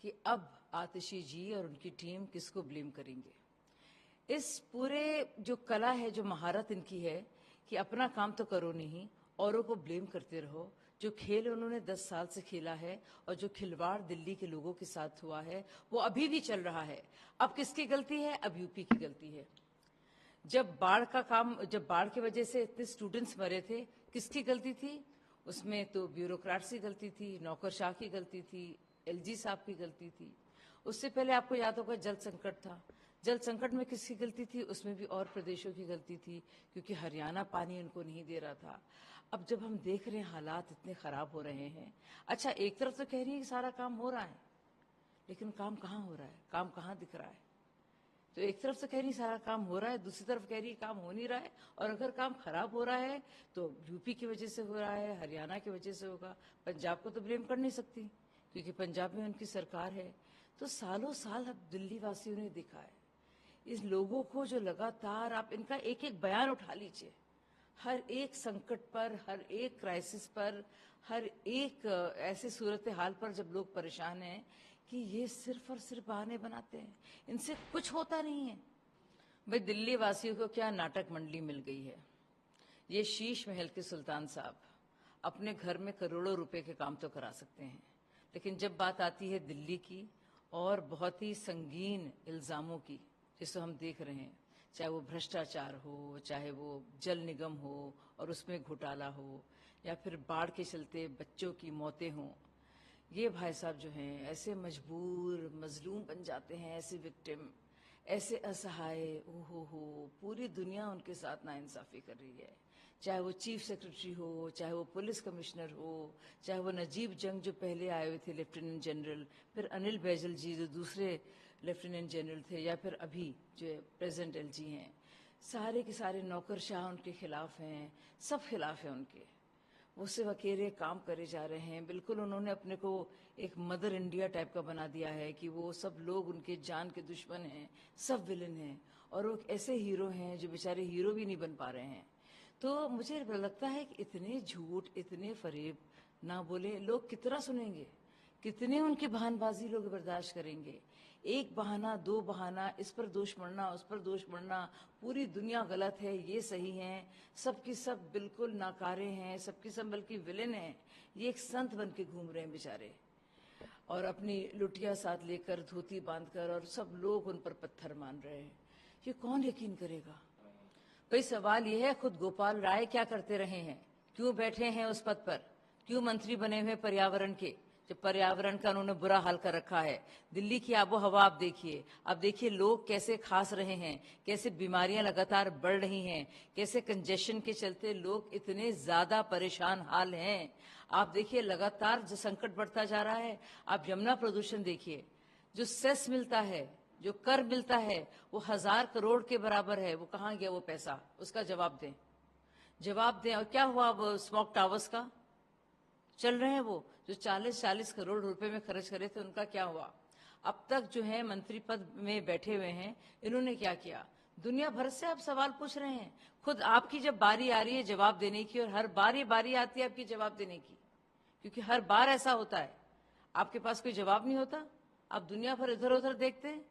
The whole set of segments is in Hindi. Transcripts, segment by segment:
कि अब आतिशी जी और उनकी टीम किसको ब्लेम करेंगे। इस पूरे जो कला है, जो महारत इनकी है कि अपना काम तो करो नहीं, औरों को ब्लेम करते रहो। जो खेल उन्होंने 10 साल से खेला है और जो खिलवाड़ दिल्ली के लोगों के साथ हुआ है वो अभी भी चल रहा है। अब किसकी गलती है? अब यूपी की गलती है। जब बाढ़ की वजह से इतने स्टूडेंट्स मरे थे, किसकी गलती थी? उसमें तो ब्यूरोक्रेट्स की गलती थी, नौकरशाह की गलती थी, एलजी साहब की गलती थी। उससे पहले आपको याद होगा जल संकट था। जल संकट में किसकी गलती थी? उसमें भी और प्रदेशों की गलती थी, क्योंकि हरियाणा पानी उनको नहीं दे रहा था। अब जब हम देख रहे हैं हालात इतने खराब हो रहे हैं, अच्छा एक तरफ तो कह रही है कि सारा काम हो रहा है, लेकिन काम कहाँ हो रहा है? काम कहाँ दिख रहा है? तो एक तरफ से कह रही सारा काम हो रहा है, दूसरी तरफ कह रही काम हो नहीं रहा है। और अगर काम खराब हो रहा है तो यूपी की वजह से हो रहा है, हरियाणा की वजह से होगा। पंजाब को तो ब्लेम कर नहीं सकती, क्योंकि पंजाब में उनकी सरकार है। तो सालों साल अब दिल्ली वासियों ने देखा है इस लोगों को, जो लगातार आप इनका एक एक बयान उठा लीजिए, हर एक संकट पर, हर एक क्राइसिस पर, हर एक ऐसे सूरत हाल पर जब लोग परेशान हैं कि ये सिर्फ और सिर्फ बहाने बनाते हैं, इनसे कुछ होता नहीं है। भाई दिल्ली वासियों को क्या नाटक मंडली मिल गई है। ये शीश महल के सुल्तान साहब अपने घर में करोड़ों रुपए के काम तो करा सकते हैं, लेकिन जब बात आती है दिल्ली की और बहुत ही संगीन इल्जामों की, जिसे हम देख रहे हैं, चाहे वो भ्रष्टाचार हो, चाहे वो जल निगम हो और उसमें घोटाला हो, या फिर बाढ़ के चलते बच्चों की मौतें हों, ये भाई साहब जो हैं ऐसे मजबूर मजलूम बन जाते हैं, ऐसे विक्टिम, ऐसे असहाय। ओहो, पूरी दुनिया उनके साथ नाइंसाफी कर रही है। चाहे वो चीफ सेक्रेटरी हो, चाहे वो पुलिस कमिश्नर हो, चाहे वो नजीब जंग जो पहले आए हुए थे लेफ्टिनेंट जनरल, फिर अनिल बैजल जी जो दूसरे लेफ्टिनेंट जनरल थे, या फिर अभी जो प्रेजेंट एलजी हैं, सारे के सारे नौकरशाह उनके खिलाफ हैं, सब खिलाफ हैं उनके। वो सिर्फ अकेले काम करे जा रहे हैं। बिल्कुल उन्होंने अपने को एक मदर इंडिया टाइप का बना दिया है कि वो सब लोग उनके जान के दुश्मन हैं, सब विलन हैं, और वो ऐसे हीरो हैं जो बेचारे हीरो भी नहीं बन पा रहे हैं। तो मुझे लगता है कि इतने झूठ, इतने फरेब ना बोले, लोग कितना सुनेंगे? कितने उनकी बहानबाजी लोग बर्दाश्त करेंगे? एक बहाना, दो बहाना, इस पर दोष मढ़ना, उस पर दोष मढ़ना, पूरी दुनिया गलत है, ये सही है, सबकी सब बिल्कुल नाकारे हैं, सबकी सब बल्कि विलेन हैं। ये एक संत बन के घूम रहे हैं बेचारे, और अपनी लुटिया साथ लेकर, धोती बांधकर, और सब लोग उन पर पत्थर मान रहे हैं। ये कौन यकीन करेगा? भाई सवाल ये है, खुद गोपाल राय क्या करते रहे हैं? क्यों बैठे हैं उस पद पर? क्यों मंत्री बने हुए पर्यावरण के, जब पर्यावरण का उन्होंने बुरा हाल कर रखा है? दिल्ली की आबो हवा आप देखिए, अब देखिए लोग कैसे खास रहे हैं, कैसे बीमारियां लगातार बढ़ रही हैं, कैसे कंजेशन के चलते लोग इतने ज्यादा परेशान हाल हैं। आप देखिए लगातार जो संकट बढ़ता जा रहा है। आप यमुना प्रदूषण देखिए, जो सेस मिलता है, जो कर मिलता है, वो 1000 करोड़ के बराबर है। वो कहाँ गया वो पैसा? उसका जवाब दें, जवाब दें। और क्या हुआ वो स्मोक टावर्स का? चल रहे हैं वो, जो 40-40 करोड़ रुपए में खर्च करे थे, उनका क्या हुआ? अब तक जो है मंत्री पद में बैठे हुए हैं, इन्होंने क्या किया? दुनिया भर से आप सवाल पूछ रहे हैं। खुद आपकी जब बारी आ रही है जवाब देने की, और हर बार ये बारी आती है आपकी जवाब देने की, क्योंकि हर बार ऐसा होता है, आपके पास कोई जवाब नहीं होता। आप दुनिया भर इधर उधर देखते हैं।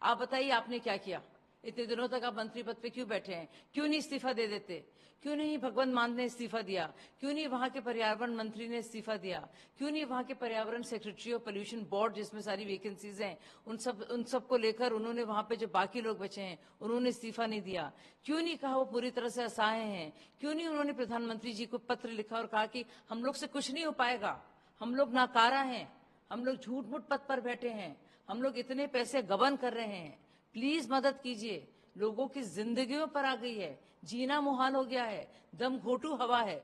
आप बताइए आपने क्या किया? इतने दिनों तक आप मंत्री पद पे क्यों बैठे हैं? क्यों नहीं इस्तीफा दे देते? क्यों नहीं भगवंत मान ने इस्तीफा दिया? क्यों नहीं वहां के पर्यावरण मंत्री ने इस्तीफा दिया? क्यों नहीं वहां के पर्यावरण सेक्रेटरी और पोल्यूशन बोर्ड, जिसमें सारी वैकेंसीज हैं, उन सब को लेकर उन्होंने वहां पे जो बाकी लोग बचे हैं उन्होंने इस्तीफा नहीं दिया? क्यों नहीं कहा वो पूरी तरह से असहाय हैं? क्यों नहीं उन्होंने प्रधानमंत्री जी को पत्र लिखा और कहा कि हम लोग से कुछ नहीं हो पाएगा, हम लोग नाकारा हैं, हम लोग झूठ मूठ पद पर बैठे हैं, हम लोग इतने पैसे गबन कर रहे हैं, प्लीज मदद कीजिए। लोगों की जिंदगियों पर आ गई है, जीना मुहाल हो गया है, दम घोटू हवा है।